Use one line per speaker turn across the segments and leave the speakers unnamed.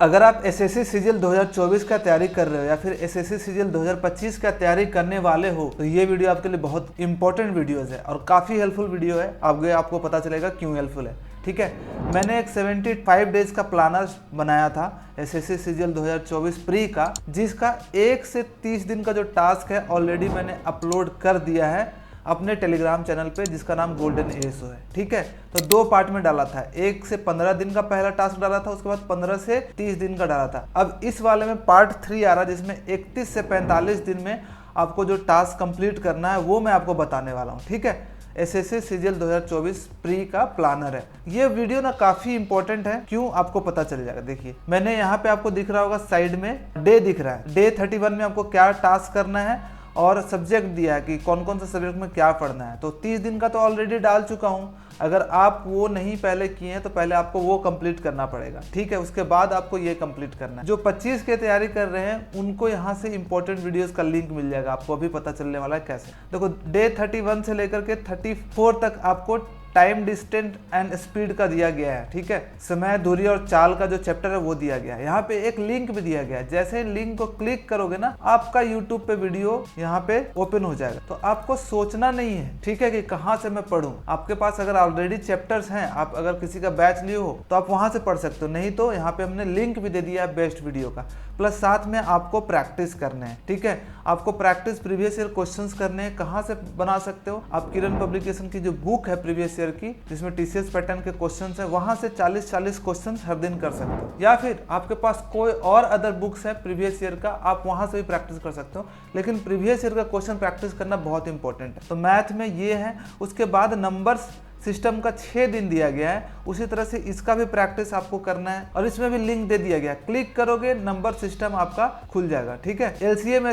अगर आप SSC CGL 2024 का तैयारी कर रहे हो या फिर एसएससी सीजीएल 2025 का तैयारी करने वाले हो तो ये वीडियो आपके लिए बहुत इंपॉर्टेंट वीडियोस है और काफ़ी हेल्पफुल वीडियो है। आपको पता चलेगा क्यों हेल्पफुल है। ठीक है, मैंने एक 75 डेज का प्लानर बनाया था एसएससी सीजीएल 2024 प्री का, जिसका 1 से 30 दिन का जो टास्क है ऑलरेडी मैंने अपलोड कर दिया है अपने टेलीग्राम चैनल पे, जिसका नाम गोल्डन एएसओ है। ठीक है, तो 2 पार्ट में डाला था। 1 से 15 दिन का पहला टास्क डाला था, उसके बाद 15 से 30 दिन का डाला था। अब इस वाले में पार्ट 3 आ रहा है, जिसमें 31 से 45 दिन में आपको जो टास्क कंप्लीट करना है वो मैं आपको बताने वाला हूँ। ठीक है, एसएससी सीजीएल 2024 प्री का प्लानर है। ये वीडियो ना काफी इंपॉर्टेंट है, क्यों आपको पता चल जाएगा। देखिए, मैंने यहाँ पे आपको दिख रहा होगा साइड में डे दिख रहा है। डे 31 में आपको क्या टास्क करना है और सब्जेक्ट दिया है कि कौन कौन सा सब्जेक्ट में क्या पढ़ना है। तो 30 दिन का तो ऑलरेडी डाल चुका हूँ। अगर आप वो नहीं पहले किए हैं तो पहले आपको वो कंप्लीट करना पड़ेगा। ठीक है, उसके बाद आपको ये कंप्लीट करना है। जो 25 की तैयारी कर रहे हैं उनको यहाँ से इंपॉर्टेंट वीडियोस का लिंक मिल जाएगा। आपको अभी पता चलने वाला है कैसे। देखो, डे 31 से लेकर के 34 तक आपको टाइम, डिस्टेंस एंड स्पीड का दिया गया है। ठीक है, समय, दूरी और चाल का जो चैप्टर है वो दिया गया है। यहाँ पे एक लिंक भी दिया गया है। जैसे ही लिंक को क्लिक करोगे ना, आपका यूट्यूब पे वीडियो यहाँ पे ओपन हो जाएगा। तो आपको सोचना नहीं है, ठीक है, कि कहाँ से मैं पढ़ूं। आपके पास अगर ऑलरेडी चैप्टर्स हैं, आप अगर किसी का बैच लिए हो तो आप वहां से पढ़ सकते हो। नहीं तो यहाँ पे हमने लिंक भी दे दिया है बेस्ट वीडियो का। प्लस साथ में आपको प्रैक्टिस करने हैं। ठीक है, आपको प्रैक्टिस प्रीवियस ईयर क्वेश्चंस करने हैं। कहाँ से बना सकते हो आप? किरण पब्लिकेशन की जो बुक है प्रीवियस ईयर की, जिसमें टीसीएस पैटर्न के क्वेश्चंस है, वहां से 40 क्वेश्चंस हर दिन कर सकते हो। या फिर आपके पास कोई और अदर बुक्स है प्रीवियस ईयर का, आप वहां से भी प्रैक्टिस कर सकते हो। लेकिन प्रीवियस ईयर का क्वेश्चन प्रैक्टिस करना बहुत इंपॉर्टेंट है। तो मैथ में ये है। उसके बाद नंबर्स सिस्टम का 6 दिन दिया गया है, उसी तरह से इसका भी प्रैक्टिस आपको करना है और इसमें भी लिंक दे दिया गया है। क्लिक करोगे, नंबर सिस्टम आपका खुल जाएगा। ठीक है, एलसीएम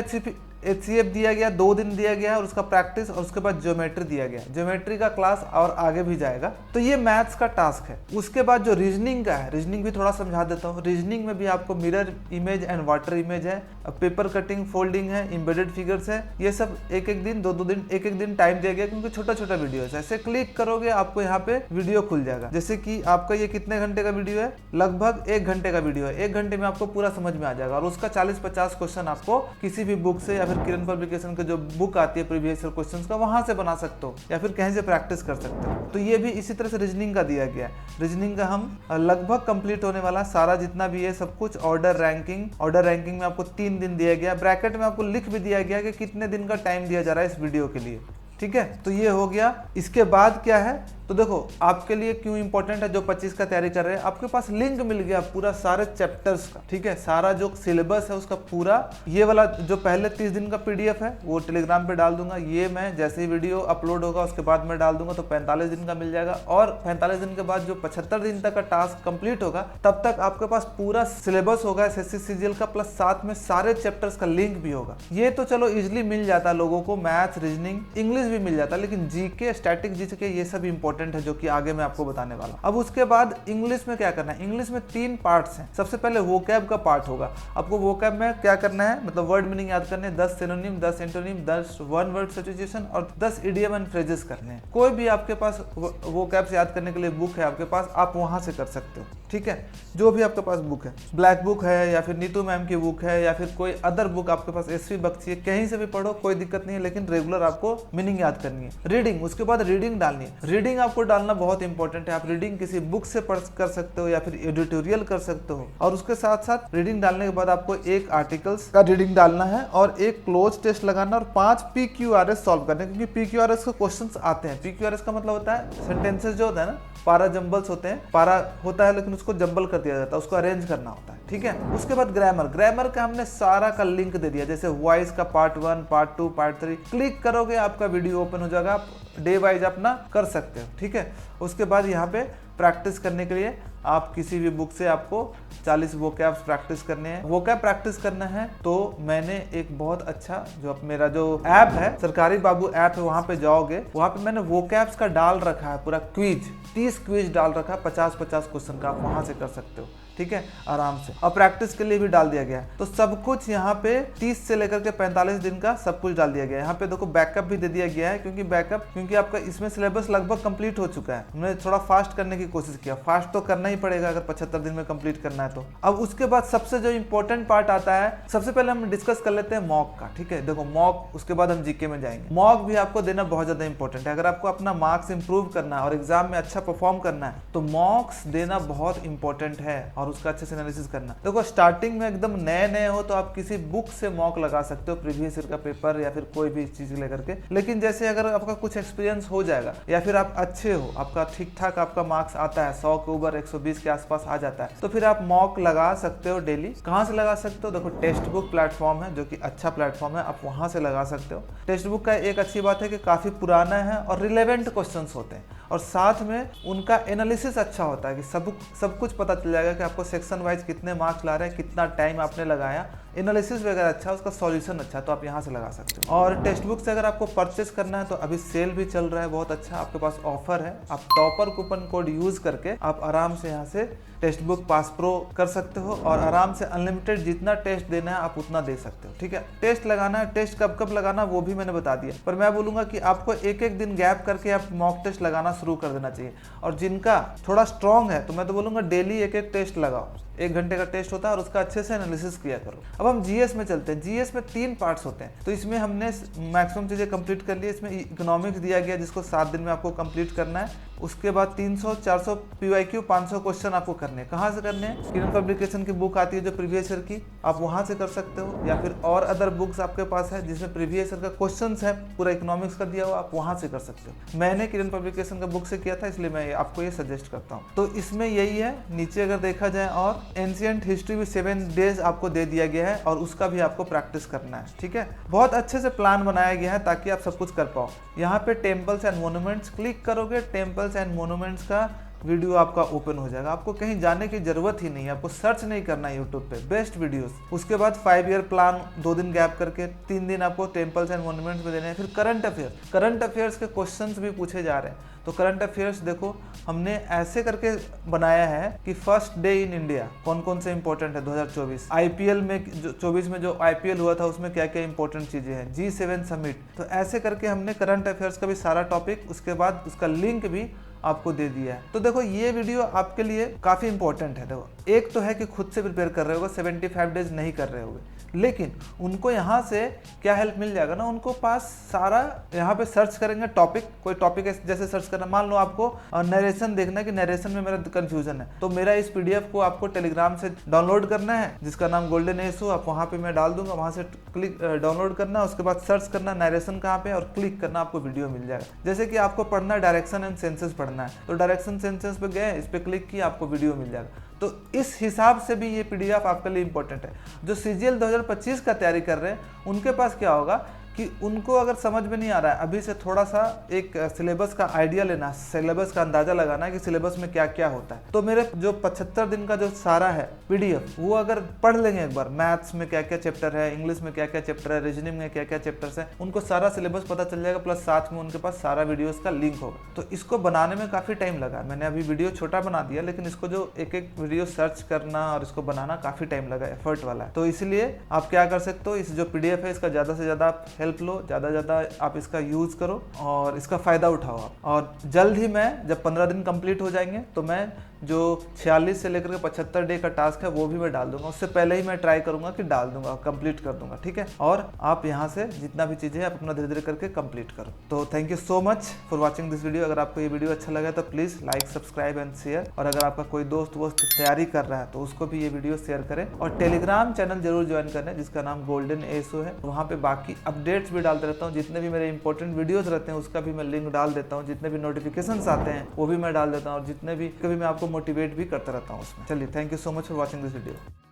एचसीएफ दिया गया, 2 दिन दिया गया है और उसका प्रैक्टिस, और उसके बाद ज्योमेट्री दिया गया है। ज्योमेट्री का क्लास और आगे भी जाएगा। तो ये मैथ्स का टास्क है। उसके बाद जो रीजनिंग का है, रीजनिंग भी थोड़ा समझा देता हूँ। रीजनिंग में भी आपको mirror image and water image है, पेपर कटिंग, फोल्डिंग है, एम्बेडेड फिगर्स है। ये सब एक एक दिन, 2-2 दिन, एक एक दिन टाइम दिया गया, क्योंकि छोटा छोटा वीडियो है। ऐसे क्लिक करोगे आपको यहाँ पे वीडियो खुल जाएगा। जैसे कि आपका ये कितने घंटे का वीडियो है? लगभग 1 घंटे का वीडियो है। 1 घंटे में आपको पूरा समझ में आ जाएगा और उसका 40-50 क्वेश्चन आपको किसी भी बुक से या फिर किरण पब्लिकेशन के जो बुक आती है प्रीवियस ईयर क्वेश्चंस का, वहां से बना सकते हो या फिर कहीं से प्रैक्टिस कर सकते हो। तो ये भी इसी तरह से रीजनिंग का दिया गया है। रीजनिंग का हम लगभग कंप्लीट होने वाला सारा जितना भी है सब कुछ। ऑर्डर रैंकिंग में आपको 3 दिन दिया गया। ब्रैकेट में आपको लिख भी दिया गया कि कितने दिन का टाइम दिया जा रहा है इस वीडियो के लिए। ठीक है, तो ये हो गया। इसके बाद क्या है, तो देखो आपके लिए क्यों इंपॉर्टेंट है। जो 25 का तैयारी कर रहे हैं, आपके पास लिंक मिल गया पूरा सारे चैप्टर्स का। ठीक है, सारा जो सिलेबस है उसका पूरा। ये वाला जो पहले 30 दिन का पीडीएफ है वो टेलीग्राम पे डाल दूंगा। ये मैं जैसे ही वीडियो अपलोड होगा उसके बाद मैं डाल दूंगा, तो 45 दिन का मिल जाएगा। और 45 दिन के बाद जो 75 दिन तक का टास्क कंप्लीट होगा, तब तक आपके पास पूरा सिलेबस होगा एसएससी सीजीएल का, प्लस साथ में सारे चैप्टर्स का लिंक भी होगा। ये तो चलो इजिली मिल जाता है लोगों को, मैथ्स, रीजनिंग, इंग्लिश भी मिल जाता है। लेकिन जीके, स्टैटिक जीके, ये सब इंपॉर्टेंट है जो कि आगे मैं आपको बताने वाला हूं। अब उसके बाद इंग्लिश में क्या करना है? इंग्लिश में 3 पार्ट्स हैं। सबसे पहले वोकैब का पार्ट होगा। आपको वोकैब में क्या करना है, मतलब वर्ड मीनिंग याद करने, 10 synonym, 10 antonym, 10 one word substitution और 10 इडियम एंड फ्रेजेस करने हैं। कोई भी आपके पास वोकैब से याद करने के लिए बुक है आपके पास, आप वहां से कर सकते हो। ठीक है, जो भी आपके पास बुक है, ब्लैक बुक है या फिर नीतू मैम की बुक है या फिर कोई अदर बुक आपके पास, एसवी बख्शी है, कहीं से भी पढ़ो, कोई दिक्कत नहीं है। लेकिन रेगुलर आपको मीनिंग याद करनी है। रीडिंग, उसके बाद रीडिंग डालनी है। रीडिंग आपको डालना बहुत इंपॉर्टेंट है। आप रीडिंग किसी बुक से पढ़ कर सकते हो या फिर एडिटोरियल कर सकते हो। और उसके साथ साथ रीडिंग डालने के बाद आपको 1 आर्टिकल्स का रीडिंग डालना है और 1 क्लोज टेस्ट लगाना और 5 PQRS सॉल्व करने, क्योंकि PQRS के क्वेश्चंस आते हैं। PQRS का मतलब होता है सेंटेंसेस जो होता है ना, पारा जंबल्स होते हैं। पारा होता है लेकिन उसको जंबल कर दिया जाता है, उसको अरेंज करना होता है। ठीक है, उसके बाद ग्रामर का हमने सारा का लिंक दे दिया। जैसे वॉइस का पार्ट 1, पार्ट 2, पार्ट 3। क्लिक करोगे आपका वीडियो ओपन हो जाएगा। आप डे वाइज अपना कर सकते हो। ठीक है, उसके बाद यहाँ पे प्रैक्टिस करने के लिए आप किसी भी बुक से आपको 40 वोकैब्स प्रैक्टिस करने हैं। वोकैब प्रैक्टिस करना है तो मैंने एक बहुत अच्छा जो मेरा जो ऐप है, सरकारी बाबू ऐप है, वहां पे जाओगे, वहां पे मैंने वोकैब्स का डाल रखा है पूरा क्विज, 30 क्विज डाल रखा है, 50-50 क्वेश्चन का, आप वहां से कर सकते हो। ठीक है, आराम से। और प्रैक्टिस के लिए भी डाल दिया गया है। तो सब कुछ यहाँ पे 30 से लेकर के 45 दिन का सब कुछ डाल दिया गया है। यहाँ पे देखो बैकअप भी दे दिया गया है, क्योंकि आपका इसमें सिलेबस लगभग कंप्लीट हो चुका है। हमने थोड़ा फास्ट करने की कोशिश किया, फास्ट तो करना ही पड़ेगा अगर 75 दिन में कंप्लीट करना है तो। अब उसके बाद सबसे जो इंपॉर्टेंट पार्ट आता है, सबसे पहले हम डिस्कस कर लेते हैं मॉक का, ठीक है। देखो मॉक, उसके बाद हम जीके में जाएंगे। मॉक भी आपको देना बहुत ज्यादा इंपॉर्टेंट है। अगर आपको अपना मार्क्स इंप्रूव करना है और एग्जाम में अच्छा परफॉर्म करना है तो मॉक्स देना बहुत इंपॉर्टेंट है और उसका अच्छे से एनालिसिस करना। देखो स्टार्टिंग में एकदम नए हो तो आप किसी बुक से मॉक लगा सकते हो, प्रीवियस ईयर का पेपर या फिर कोई भी चीज लेकर के। लेकिन जैसे अगर आपका कुछ एक्सपीरियंस हो जाएगा या फिर आप अच्छे हो, आपका ठीक ठाक आपका मार्क्स आता है, 100 के ऊपर 120 के आसपास आ जाता है, तो फिर आप मॉक लगा सकते हो डेली। कहाँ से लगा सकते हो? देखो टेक्स्ट बुक प्लेटफॉर्म है जो कि अच्छा प्लेटफॉर्म है, आप वहां से लगा सकते हो। टेक्स्ट बुक का एक अच्छी बात है कि काफी पुराना है और रिलेवेंट क्वेश्चंस होते हैं और साथ में उनका एनालिसिस अच्छा होता है कि सब कुछ पता चल जाएगा कि आपको सेक्शन वाइज कितने मार्क्स ला रहे हैं, कितना टाइम आपने लगाया, एनालिसिस वगैरह अच्छा, उसका सॉल्यूशन अच्छा, तो आप यहाँ से लगा सकते हो। और टेक्स्ट बुक से अगर आपको परचेस करना है तो अभी सेल भी चल रहा है बहुत अच्छा, आपके पास ऑफर है। आप टॉपर कूपन कोड यूज करके आप आराम से यहाँ से टेक्स्ट बुक पास प्रो कर सकते हो और आराम से अनलिमिटेड जितना टेस्ट देना है आप उतना दे सकते हो, ठीक है। टेस्ट लगाना है, टेस्ट कब कब लगाना वो भी मैंने बता दिया, पर मैं बोलूंगा कि आपको एक एक दिन गैप करके आप मॉक टेस्ट लगाना शुरू कर देना चाहिए। और जिनका थोड़ा स्ट्रॉन्ग है तो मैं तो बोलूंगा डेली एक एक टेस्ट लगाओ, 1 घंटे का टेस्ट होता है और उसका अच्छे से एनालिसिस किया करो। अब हम जीएस में चलते हैं। जीएस में 3 पार्ट्स होते हैं, तो इसमें हमने मैक्सिमम चीजें कंप्लीट कर ली। इसमें इकोनॉमिक्स दिया गया जिसको 7 दिन में आपको कंप्लीट करना है। उसके बाद 300, 400 पीवाईक्यू, 500 क्वेश्चन आपको करने हैं। कहाँ से करने हैं? किरण पब्लिकेशन की बुक आती है जो प्रीवियस ईयर की, आप वहां से कर सकते हो, या फिर और अदर बुक्स आपके पास है जिसमें प्रीवियस ईयर का क्वेश्चन है पूरा इकोनॉमिक्स का दिया हुआ, आप वहां से कर सकते हो। मैंने किरण पब्लिकेशन का बुक से किया था इसलिए मैं आपको ये सजेस्ट करता हूँ। तो इसमें यही है। नीचे अगर देखा जाए और एंशिएंट हिस्ट्री भी 7 डेज आपको दे दिया गया है और उसका भी आपको प्रैक्टिस करना है, ठीक है। बहुत अच्छे से प्लान बनाया गया है ताकि आप सब कुछ कर पाओ। यहाँ पे टेम्पल्स एंड मोन्यूमेंट्स क्लिक करोगे, टेम्पल्स एंड मोन्यूमेंट्स का वीडियो आपका ओपन हो जाएगा। आपको कहीं जाने की जरूरत ही नहीं है, आपको सर्च नहीं करना है यूट्यूब पे, बेस्ट वीडियोस। उसके बाद 5 ईयर प्लान, 2 दिन गैप करके 3 दिन आपको टेम्पल्स एंड मोन्यूमेंट्स में देने हैं। फिर करंट अफेयर्स के क्वेश्चंस भी पूछे जा रहे हैं। तो करंट अफेयर्स देखो हमने ऐसे करके बनाया है कि फर्स्ट डे इन इंडिया कौन कौन से इंपॉर्टेंट है 2024, आईपीएल में 24 में जो आईपीएल हुआ था उसमें क्या क्या इंपॉर्टेंट चीजें हैं, G7 समिट। तो ऐसे करके हमने करंट अफेयर्स का भी सारा टॉपिक, उसके बाद उसका लिंक भी आपको दे दिया है। तो देखो ये वीडियो आपके लिए काफी इंपॉर्टेंट है। देखो एक तो है कि खुद से प्रिपेयर कर रहे होगे, 75 डेज नहीं कर रहे होगे, लेकिन उनको यहाँ से क्या हेल्प मिल जाएगा ना, उनको पास सारा यहाँ पे सर्च करेंगे टॉपिक, कोई टॉपिक जैसे सर्च करना, मान लो आपको नरेशन देखना है कि नरेशन में मेरा कंफ्यूजन है, तो मेरा इस पीडीएफ को आपको टेलीग्राम से डाउनलोड करना है जिसका नाम गोल्डन एसो, आप वहाँ पे मैं डाल दूंगा, वहाँ से क्लिक डाउनलोड करना, उसके बाद सर्च करना नरेशन कहाँ पे और क्लिक करना, आपको वीडियो मिल जाएगा। जैसे कि आपको पढ़ना डायरेक्शन एंड सेंसेस पढ़ना है तो डायरेक्शन सेंसेस पे गए, इस पे क्लिक किया, आपको वीडियो मिल जाएगा। तो इस हिसाब से भी ये पीडीएफ आपके लिए इंपॉर्टेंट है। जो सीजीएल 2025 का तैयारी कर रहे हैं उनके पास क्या होगा कि उनको अगर समझ में नहीं आ रहा है, अभी से थोड़ा सा एक सिलेबस का आइडिया लेना, सिलेबस का अंदाजा लगाना है कि सिलेबस में क्या क्या होता है। तो मेरे जो 75 दिन का जो सारा है पीडीएफ वो अगर पढ़ लेंगे एक बार, मैथ्स में क्या क्या चैप्टर है, इंग्लिश में क्या क्या चैप्टर है, रीजनिंग में क्या क्या चैप्टर्स है, उनको सारा सिलेबस पता चल जाएगा, प्लस साथ में उनके पास सारा वीडियोस का लिंक होगा। तो इसको बनाने में काफी टाइम लगा, मैंने अभी वीडियो छोटा बना दिया, लेकिन इसको जो एक एक वीडियो सर्च करना और इसको बनाना काफी टाइम लगा, एफर्ट वाला है। तो इसलिए आप क्या कर सकते हो, इस जो पीडीएफ है इसका ज्यादा से ज्यादा आप हेल्प लो, ज्यादा आप इसका यूज करो और इसका फायदा उठाओ आप। और जल्द ही मैं जब 15 दिन कंप्लीट हो जाएंगे तो मैं जो 46 से लेकर के 75 डे का टास्क है वो भी मैं डाल दूंगा, उससे पहले ही मैं ट्राई करूंगा कि डाल दूंगा, कंप्लीट कर दूंगा, ठीक है। और आप यहाँ से जितना भी चीजें आप अपना धीरे धीरे करके कंप्लीट करो। तो thank you so much for watching this video. अगर आपको ये वीडियो अच्छा लगा तो please like, subscribe and share. और अगर आपका कोई दोस्त तैयारी कर रहा है तो उसको भी ये वीडियो शेयर करें। और टेलीग्राम चैनल जरूर ज्वाइन करें जिसका नाम गोल्डन एसो है, वहाँ पे बाकी अपडेट्स भी डालते रहता हूँ, जितने भी मेरे इंपॉर्टेंट वीडियोज रहते हैं उसका भी मैं लिंक डाल देता हूँ, जितने भी नोटिफिकेशंस आते हैं वो भी मैं डाल देता हूँ, और जितने भी कभी मैं आपको मोटिवेट भी करता रहता हूँ उसमें। चलिए, thank you so much for watching this video.